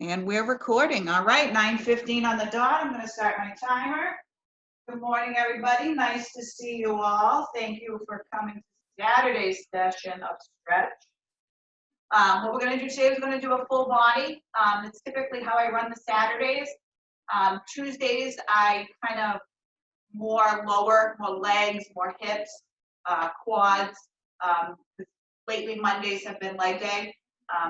And we're recording. All right, 9:15 on the dot. I'm going to start my timer. Good morning, everybody. Nice to see you all. Thank you for coming to Saturday's session of stretch. What we're going to do today is going to do a full body. It's typically how I run the Saturdays. Tuesdays, I kind of more lower, more legs, more hips, quads. Lately, Mondays have been leg day.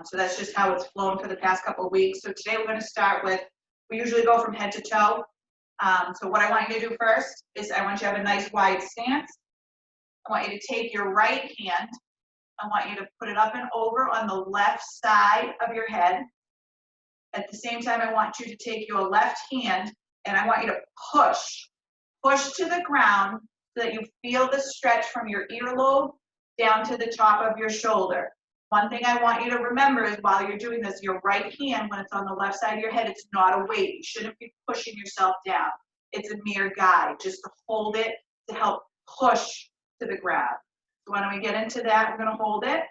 So that's just how it's flown for the past couple of weeks. So today we're going to start with, we usually go from head to toe. So what I want you to do first is I want you to have a nice wide stance. I want you to take your right hand. I want you to put it up and over on the left side of your head. At the same time, I want you to take your left hand and I want you to push to the ground so that you feel the stretch from your earlobe down to the top of your shoulder. One thing I want you to remember is while you're doing this, your right hand, when it's on the left side of your head, it's not a weight. You shouldn't be pushing yourself down. It's a mere guide, just to hold it to help push to the ground. So why don't we get into that? We're going to hold it.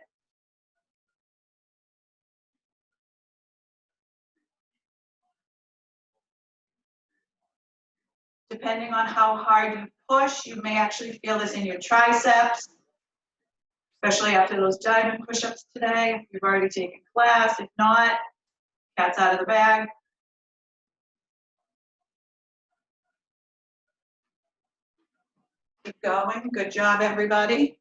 Depending on how hard you push, you may actually feel this in your triceps, especially after those diamond push-ups today. If you've already taken class, if not, cat's out of the bag. Keep going. Good job, everybody.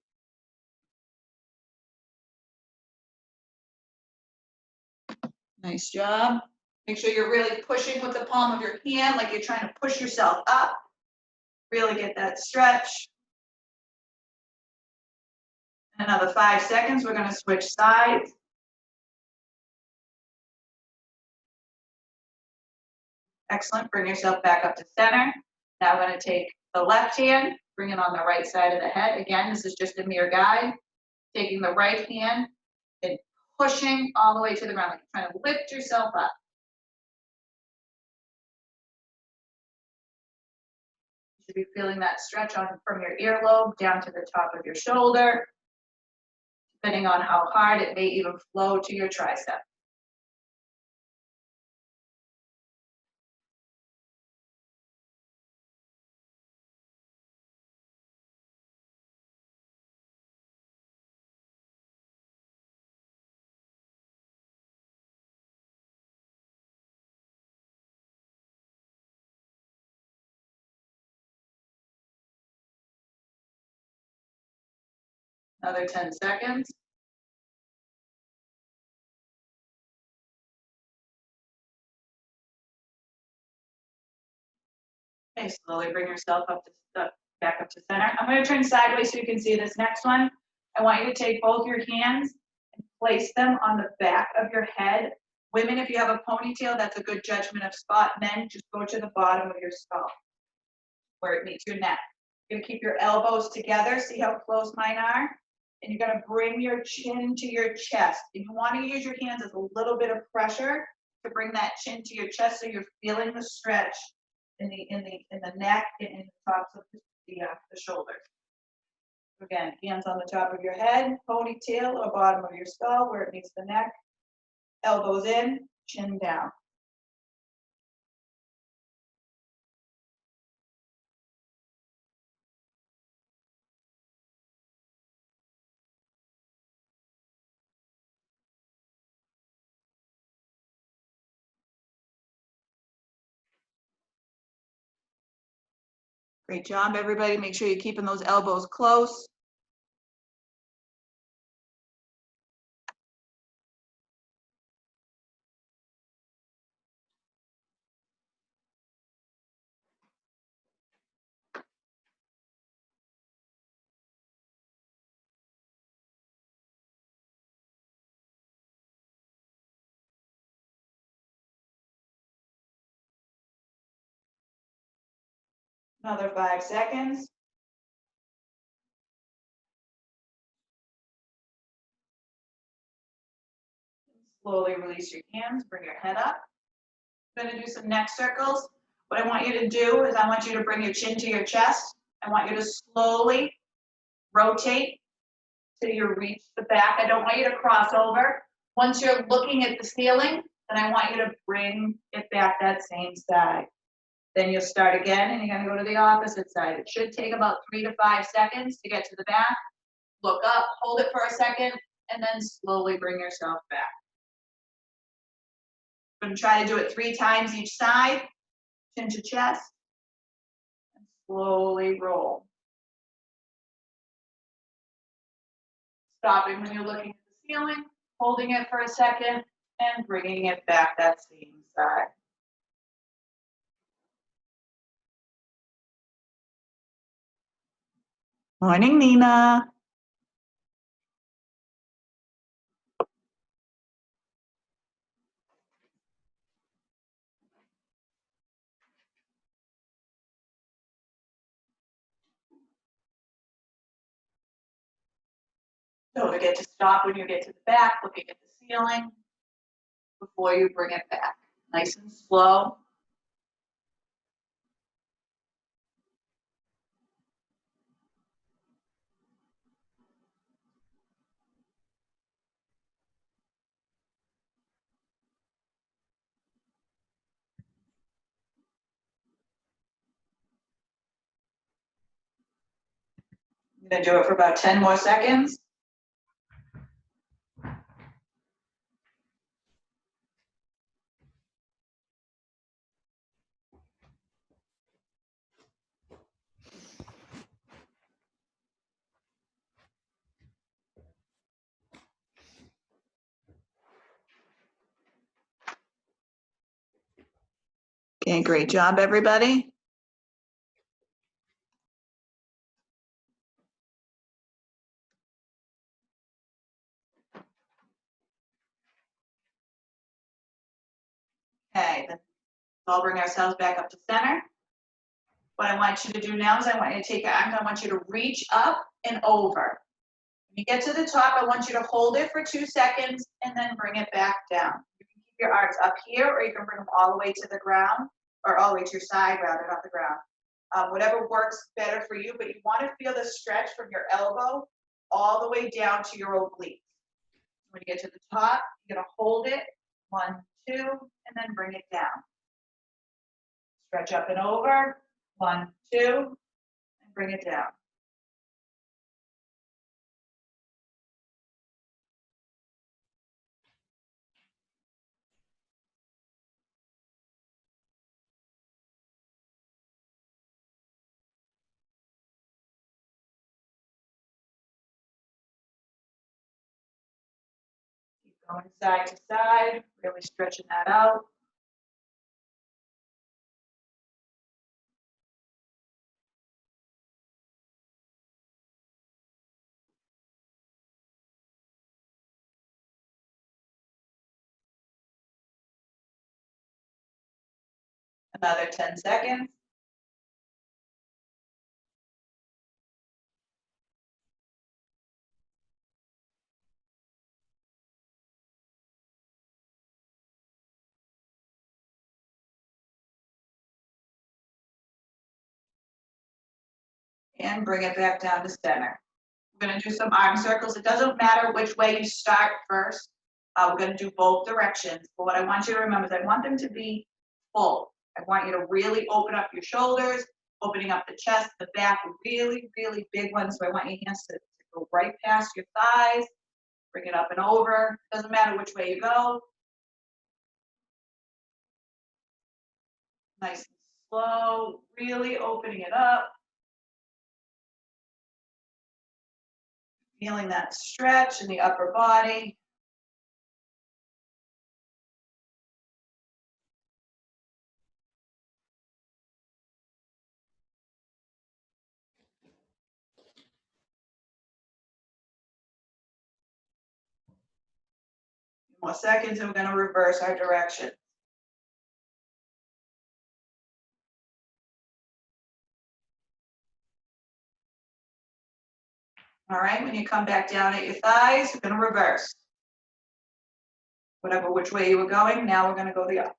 Nice job. Make sure you're really pushing with the palm of your hand, like you're trying to push yourself up. Really get that stretch. Another 5 seconds. We're going to switch sides. Excellent. Bring yourself back up to center. Now we're going to take the left hand, bring it on the right side of the head. Again, this is just a mere guide. Taking the right hand and pushing all the way to the ground, like you're trying to lift yourself up. You should be feeling that stretch on from your earlobe down to the top of your shoulder. Depending on how hard, it may even flow to your tricep. Another 10 seconds. Okay, slowly bring yourself up to back up to center. I'm going to turn sideways so you can see this next one. I want you to take both your hands and place them on the back of your head. Women, if you have a ponytail, that's a good judgment of spot. Men, just go to the bottom of your skull where it meets your neck. You're going to keep your elbows together. See how close mine are? And you're going to bring your chin to your chest. And you want to use your hands as a little bit of pressure to bring that chin to your chest so you're feeling the stretch in the neck and in the tops of the shoulders. Again, hands on the top of your head, ponytail or bottom of your skull where it meets the neck. Elbows in, chin down. Great job, everybody. Make sure you're keeping those elbows close. Another 5 seconds. Slowly release your hands, bring your head up. I'm going to do some neck circles. What I want you to do is I want you to bring your chin to your chest. I want you to slowly rotate till you reach the back. I don't want you to cross over. Once you're looking at the ceiling, Then I want you to bring it back that same side. Then you'll start again and you're gonna go to the opposite side. It should take about 3 to 5 seconds to get to the back. Look up, hold it for a second, and then slowly bring yourself back. I'm gonna try to do it 3 times each side, chin to chest, and slowly roll. Stopping when you're looking at the ceiling, holding it for a second, and bringing it back that same side. Morning, Nina. Don't forget to stop when you get to the back, looking at the ceiling before you bring it back. Nice and slow. I'm gonna do it for about 10 more seconds. Okay, great job, everybody. Okay, then I'll bring ourselves back up to center. What I want you to do now is I want you to take your arms, I want you to reach up and over. When you get to the top, I want you to hold it for 2 seconds and then bring it back down. You can keep your arms up here, or you can bring them all the way to the ground, or all the way to your side rather, not the ground. Whatever works better for you, but you want to feel the stretch from your elbow all the way down to your obliques. When you get to the top, you're gonna hold it, 1, 2, and then bring it down. Stretch up and over, 1, 2, and bring it down. Keep going side to side, really stretching that out. Another 10 seconds. And bring it back down to center. We're gonna do some arm circles. It doesn't matter which way you start first. We're gonna do both directions. But what I want you to remember is I want them to be full. I want you to really open up your shoulders, opening up the chest, the back, really, really big ones. So I want your hands to go right past your thighs, bring it up and over. Doesn't matter which way you go. Nice and slow, really opening it up. Feeling that stretch in the upper body. More seconds and we're going to reverse our direction. All right, when you come back down at your thighs, we're going to reverse. Whatever which way you were going, now we're going to go the opposite.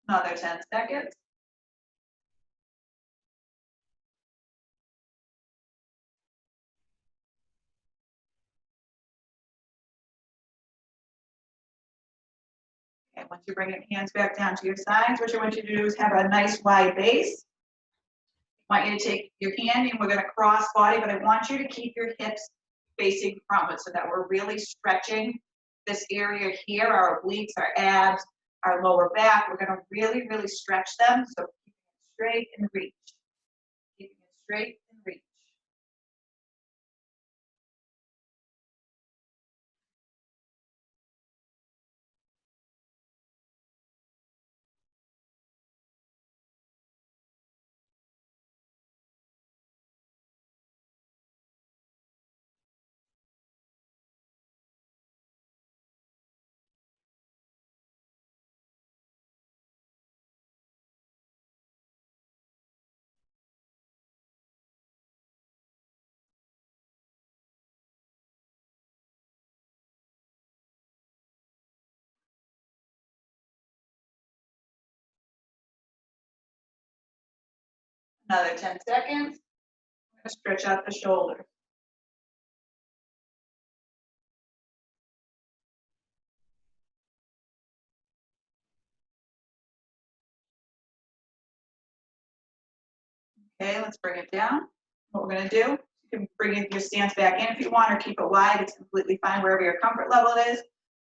Another 10 seconds. Okay, once you bring your hands back down to your sides, what I want you to do is have a nice wide base. I want you to take your hand and we're going to cross body, but I want you to keep your hips facing frontward so that we're really stretching this area here, our obliques, our abs, our lower back. We're going to really, really stretch them. So keep it straight and reach. Keeping it straight and reach. Another 10 seconds. I'm going to stretch out the shoulders. Okay, let's bring it down. What we're going to do, you can bring your stance back in if you want or keep it wide. It's completely fine wherever your comfort level is.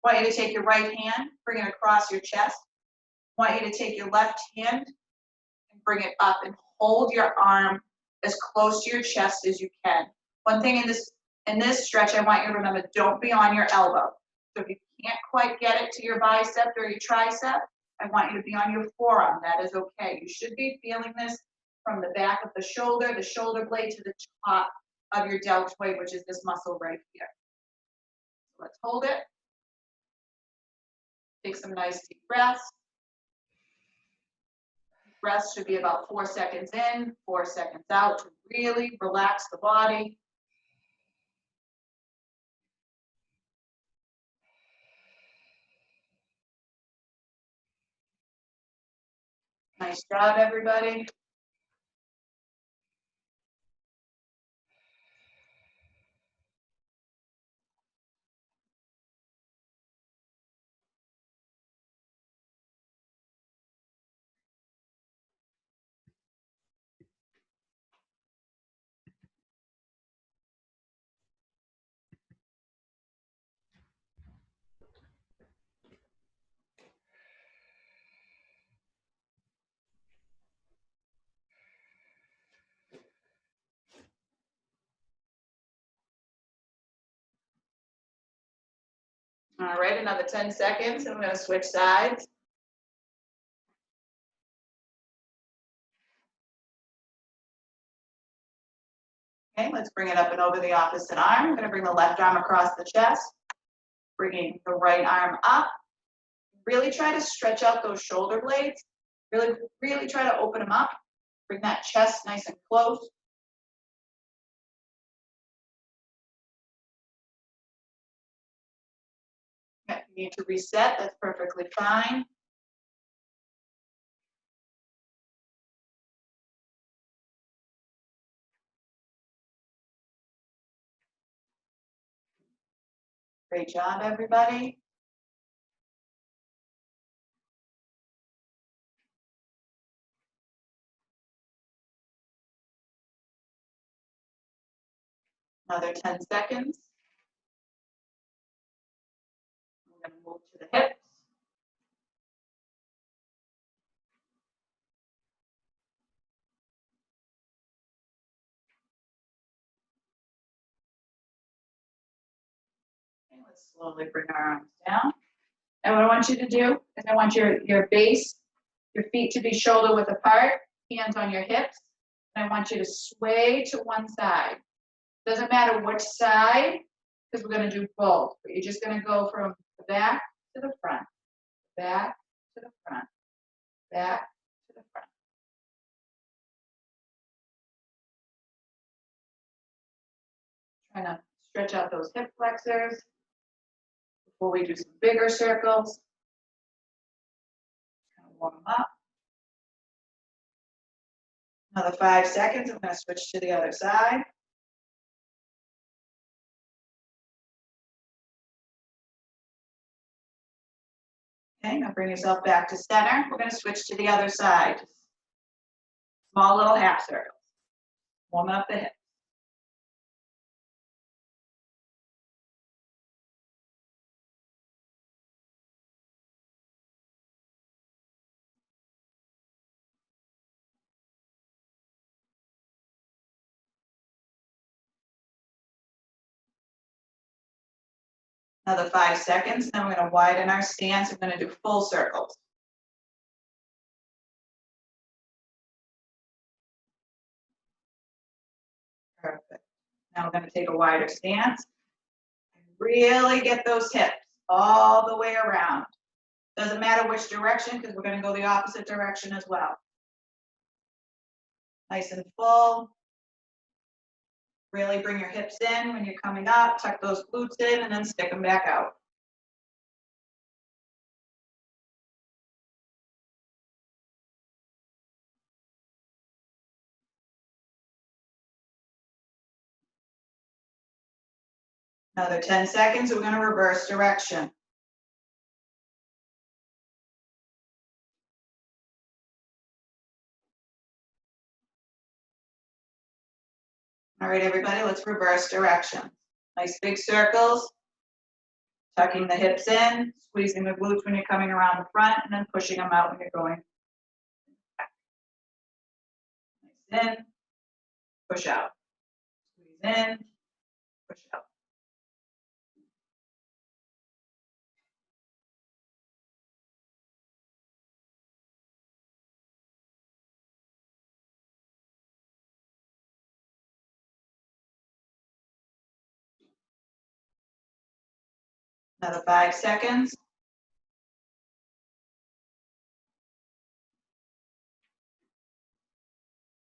I want you to take your right hand, bring it across your chest. I want you to take your left hand and bring it up and hold your arm as close to your chest as you can. One thing in this stretch, I want you to remember, don't be on your elbow. So if you can't quite get it to your bicep or your tricep, I want you to be on your forearm. That is okay. You should be feeling this from the back of the shoulder blade to the top of your deltoid, which is this muscle right here. So let's hold it. Take some nice deep breaths. Breaths should be about 4 seconds in, 4 seconds out to really relax the body. Nice job, everybody. All right, another 10 seconds. I'm going to switch sides. Okay, let's bring it up and over the opposite arm. I'm going to bring the left arm across the chest, bringing the right arm up. Really try to stretch out those shoulder blades. Really, really try to open them up. Bring that chest nice and close. Okay, you need to reset. That's perfectly fine. Great job, everybody. Another 10 seconds. I'm going to move to the hips. Okay, let's slowly bring our arms down. And what I want you to do is I want your base, your feet to be shoulder width apart, hands on your hips. And I want you to sway to one side. Doesn't matter which side, because we're going to do both. But you're just going to go from the back to the front, back to the front, back to the front. Trying to stretch out those hip flexors before we do some bigger circles. warm up. Another 5 seconds. I'm going to switch to the other side. Okay, now bring yourself back to center. We're going to switch to the other side. Small little half circles. Warming up the hips. Another 5 seconds. Then we're going to widen our stance. We're going to do full circles. Perfect. Now we're going to take a wider stance. Really get those hips all the way around. Doesn't matter which direction because we're going to go the opposite direction as well. Nice and full. Really bring your hips in when you're coming up. Tuck those glutes in and then stick them back out. Another 10 seconds. We're going to reverse direction. All right, everybody, let's reverse direction. Nice big circles. Tucking the hips in, squeezing the glutes when you're coming around the front, and then pushing them out when you're going back. Nice in, push out. Squeeze in, push out. Another 5 seconds.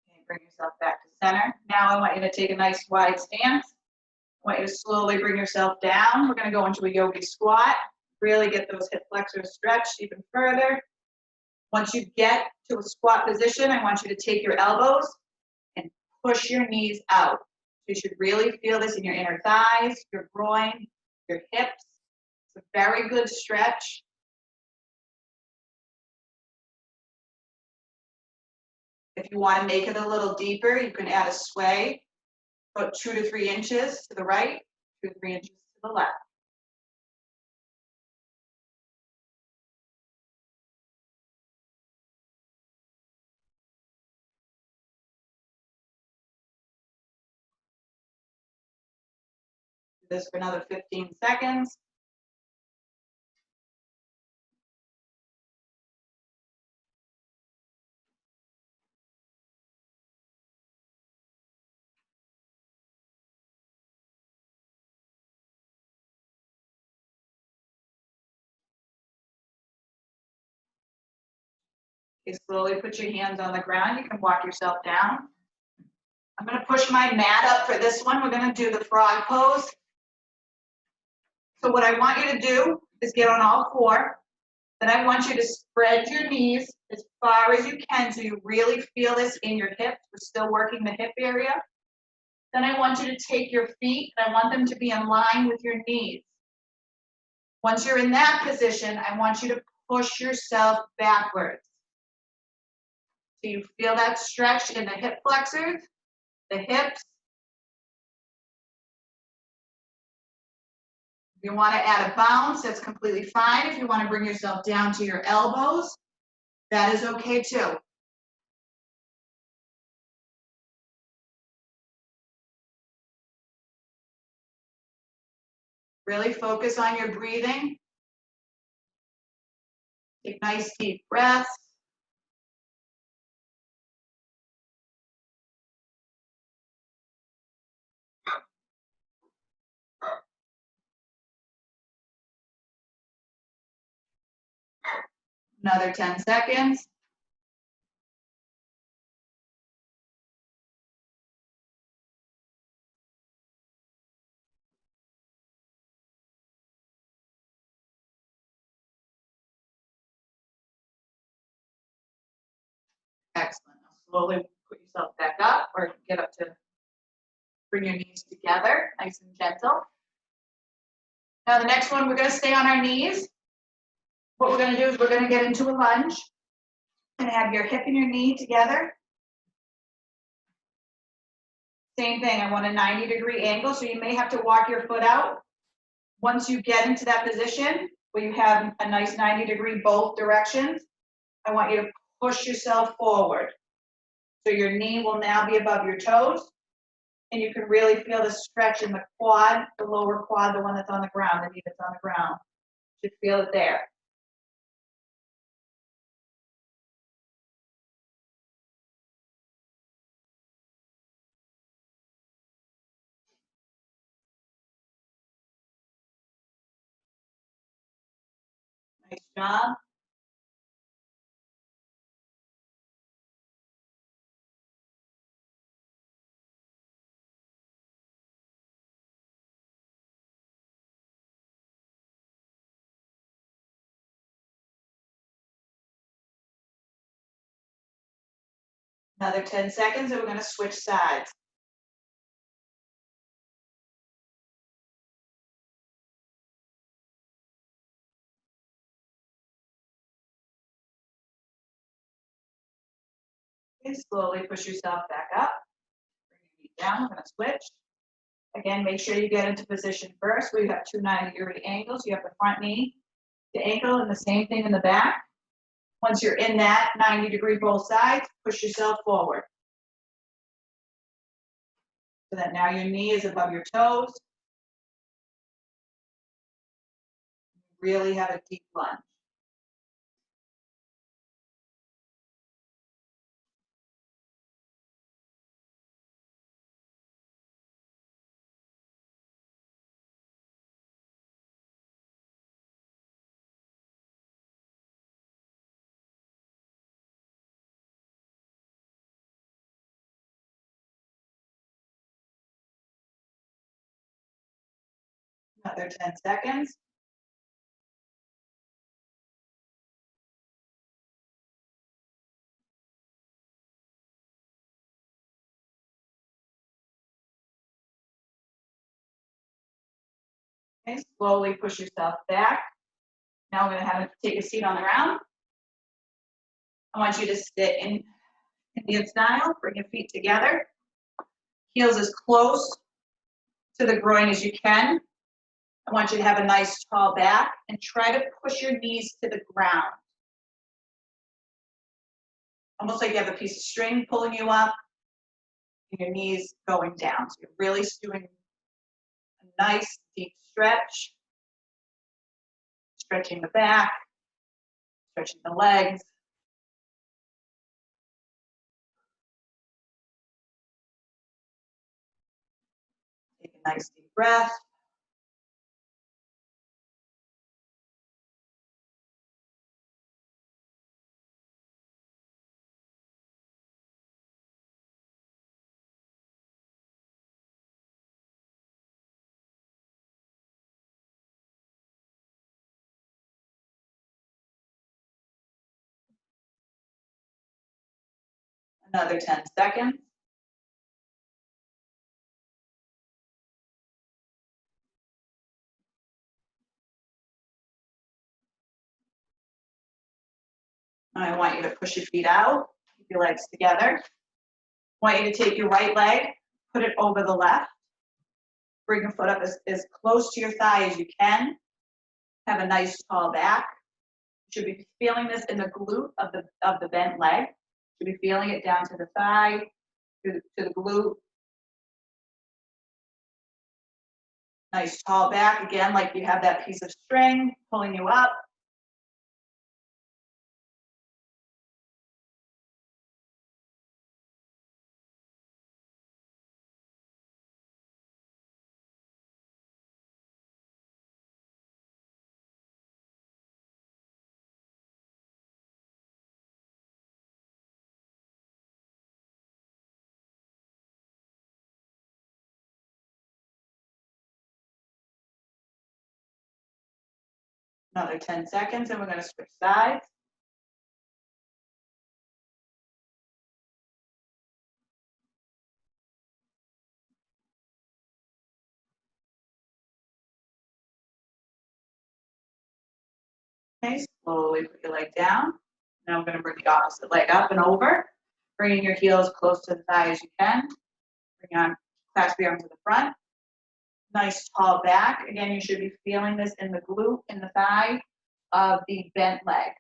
Okay, bring yourself back to center. Now I want you to take a nice wide stance. I want you to slowly bring yourself down. We're going to go into a yogi squat. Really get those hip flexors stretched even further. Once you get to a squat position, I want you to take your elbows and push your knees out. You should really feel this in your inner thighs, your groin, your hips. It's a very good stretch. If you want to make it a little deeper, you can add a sway, about 2 to 3 inches to the right, 2 to 3 inches to the left. Do this for another 15 seconds. Okay, slowly put your hands on the ground. You can walk yourself down. I'm going to push my mat up for this one. We're going to do the frog pose. So what I want you to do is get on all 4. Then I want you to spread your knees as far as you can so you really feel this in your hips. We're still working the hip area. Then I want you to take your feet and I want them to be in line with your knees. Once you're in that position, I want you to push yourself backwards. So you feel that stretch in the hip flexors, the hips. If you want to add a bounce, that's completely fine. If you want to bring yourself down to your elbows, that is okay too. Really focus on your breathing. Take nice deep breaths. Another 10 seconds. Excellent. Now slowly put yourself back up or get up to bring your knees together, nice and gentle. Now the next one, we're gonna stay on our knees. What we're gonna do is we're gonna get into a lunge and have your hip and your knee together. Same thing, I want a 90-degree angle, so you may have to walk your foot out. Once you get into that position where you have a nice 90-degree both directions, I want you to push yourself forward. So your knee will now be above your toes, and you can really feel the stretch in the quad, the lower quad, the one that's on the ground, the knee that's on the ground. You should feel it there. Nice job. Another 10 seconds, and we're gonna switch sides. Okay, slowly push yourself back up. Bring your knee down, we're gonna switch. Again, make sure you get into position first. We have two 90-degree angles. You have the front knee, the ankle, and the same thing in the back. Once you're in that 90-degree both sides, push yourself forward. So that now your knee is above your toes. Really have a deep lunge. Another 10 seconds. Okay, slowly push yourself back. Now we're gonna have you take a seat on the ground. I want you to sit in Indian style, bring your feet together. Heels as close to the groin as you can. I want you to have a nice tall back and try to push your knees to the ground. Almost like you have a piece of string pulling you up and your knees going down. So you're really doing a nice deep stretch, stretching the back, stretching the legs. Take a nice deep breath. Another 10 seconds. I want you to push your feet out, keep your legs together. I want you to take your right leg, put it over the left. Bring your foot up as close to your thigh as you can. Have a nice tall back. You should be feeling this in the glute of the bent leg. You should be feeling it down to the thigh, to the glute. Nice tall back, again, like you have that piece of string pulling you up. Another 10 seconds, and we're gonna switch sides. Okay, slowly put your leg down. Now we're going to bring the opposite leg up and over, bringing your heels close to the thigh as you can. Bring on, clasp your arm to the front. Nice tall back. Again, you should be feeling this in the glute, in the thigh of the bent leg.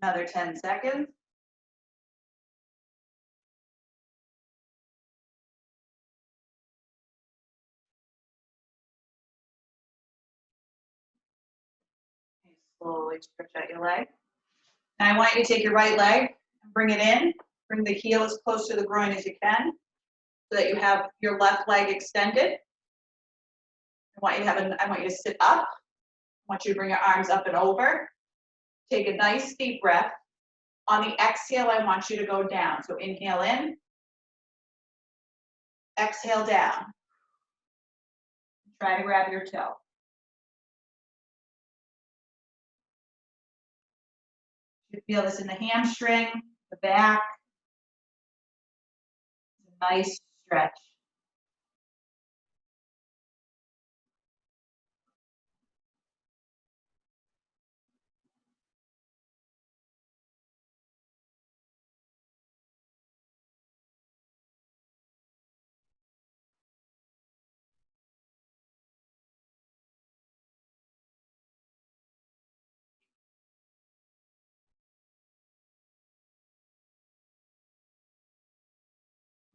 Another 10 seconds. Slowly stretch out your leg. Now I want you to take your right leg and bring it in. Bring the heel as close to the groin as you can so that you have your left leg extended. I want you to sit up. I want you to bring your arms up and over. Take a nice deep breath. On the exhale, I want you to go down. So inhale in, exhale down. Try to grab your toe. You feel this in the hamstring, the back. Nice stretch.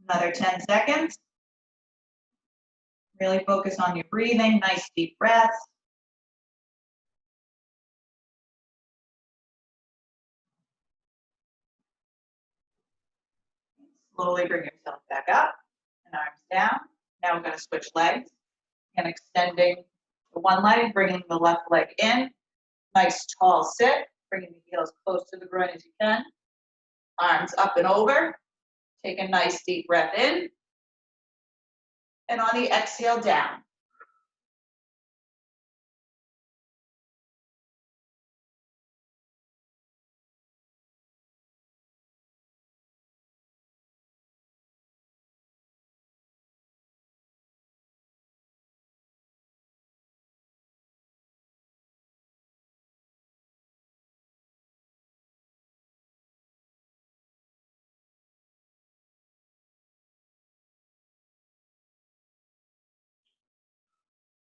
Another 10 seconds. Really focus on your breathing, nice deep breaths. Slowly bring yourself back up and arms down. Now we're going to switch legs and extending the one leg, bringing the left leg in. Nice tall sit, bringing the heels close to the groin as you can. Arms up and over. Take a nice deep breath in. And on the exhale, down.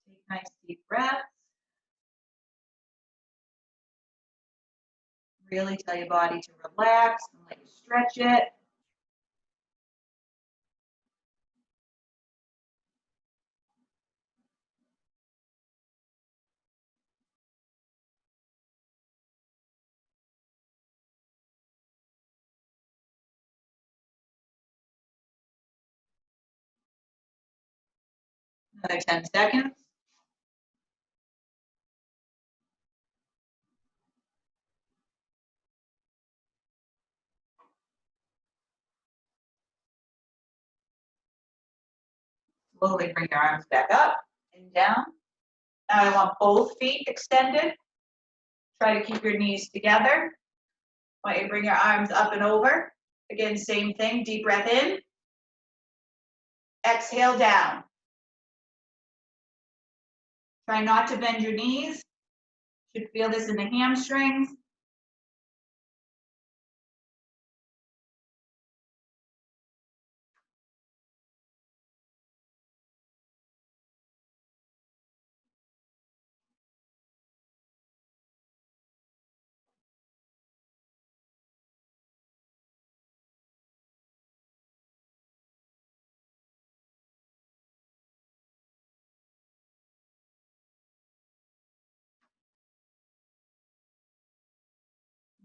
Take nice deep breaths. Really tell your body to relax and let you stretch it. Another 10 seconds. Slowly bring your arms back up and down. Now I want both feet extended. Try to keep your knees together. I want you to bring your arms up and over. Again, same thing, deep breath in. Exhale down. Try not to bend your knees. You should feel this in the hamstrings.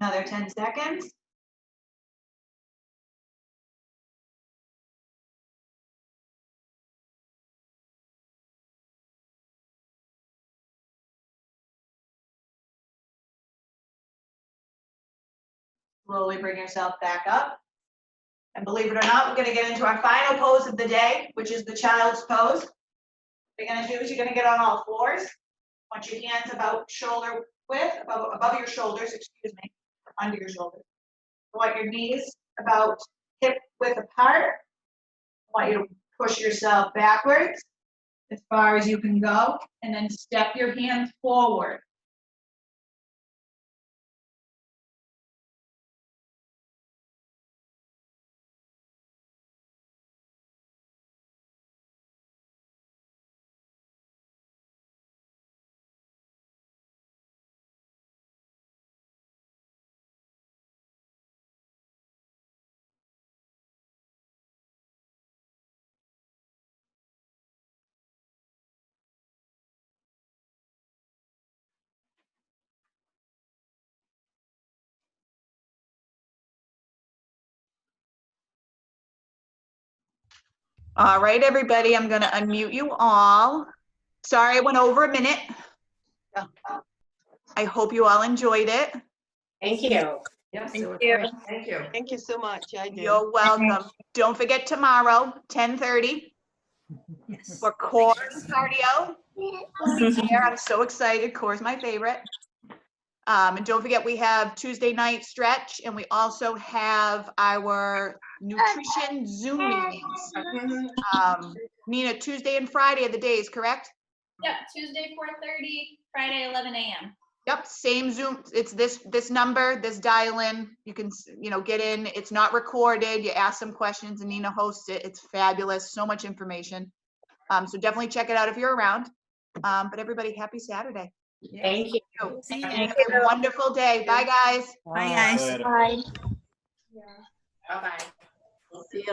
Another 10 seconds. slowly bring yourself back up. And believe it or not, we're gonna get into our final pose of the day, which is the child's pose. What you're gonna do is you're gonna get on all fours. Want your hands about shoulder width, above your shoulders, excuse me, under your shoulders. Want your knees about hip width apart. Want you to push yourself backwards as far as you can go, and then step your hands forward. All right, everybody, I'm gonna unmute you all. Sorry I went over a minute. I hope you all enjoyed it. Thank you. Yes, Thank it was you. great. Thank you. Thank you so much. I did. You're welcome. Don't forget tomorrow, 10:30, Yes. for core and cardio. I'll be there. I'm so excited. Core's my favorite. And don't forget, we have Tuesday night stretch, and we also have our nutrition Zoom meetings. Nina, Tuesday and Friday are the days, correct? Yep, Tuesday 4:30, Friday 11 a.m. Yep, same Zoom. It's this number, this dial in. You can, get in. It's not recorded. You ask some questions and Nina hosts it. It's fabulous. So much information. So definitely check it out if you're around. But everybody, happy Saturday. Thank you. See you. Thank Have a wonderful day. Bye, guys. Bye, guys. Later. Bye. Bye-bye. See you.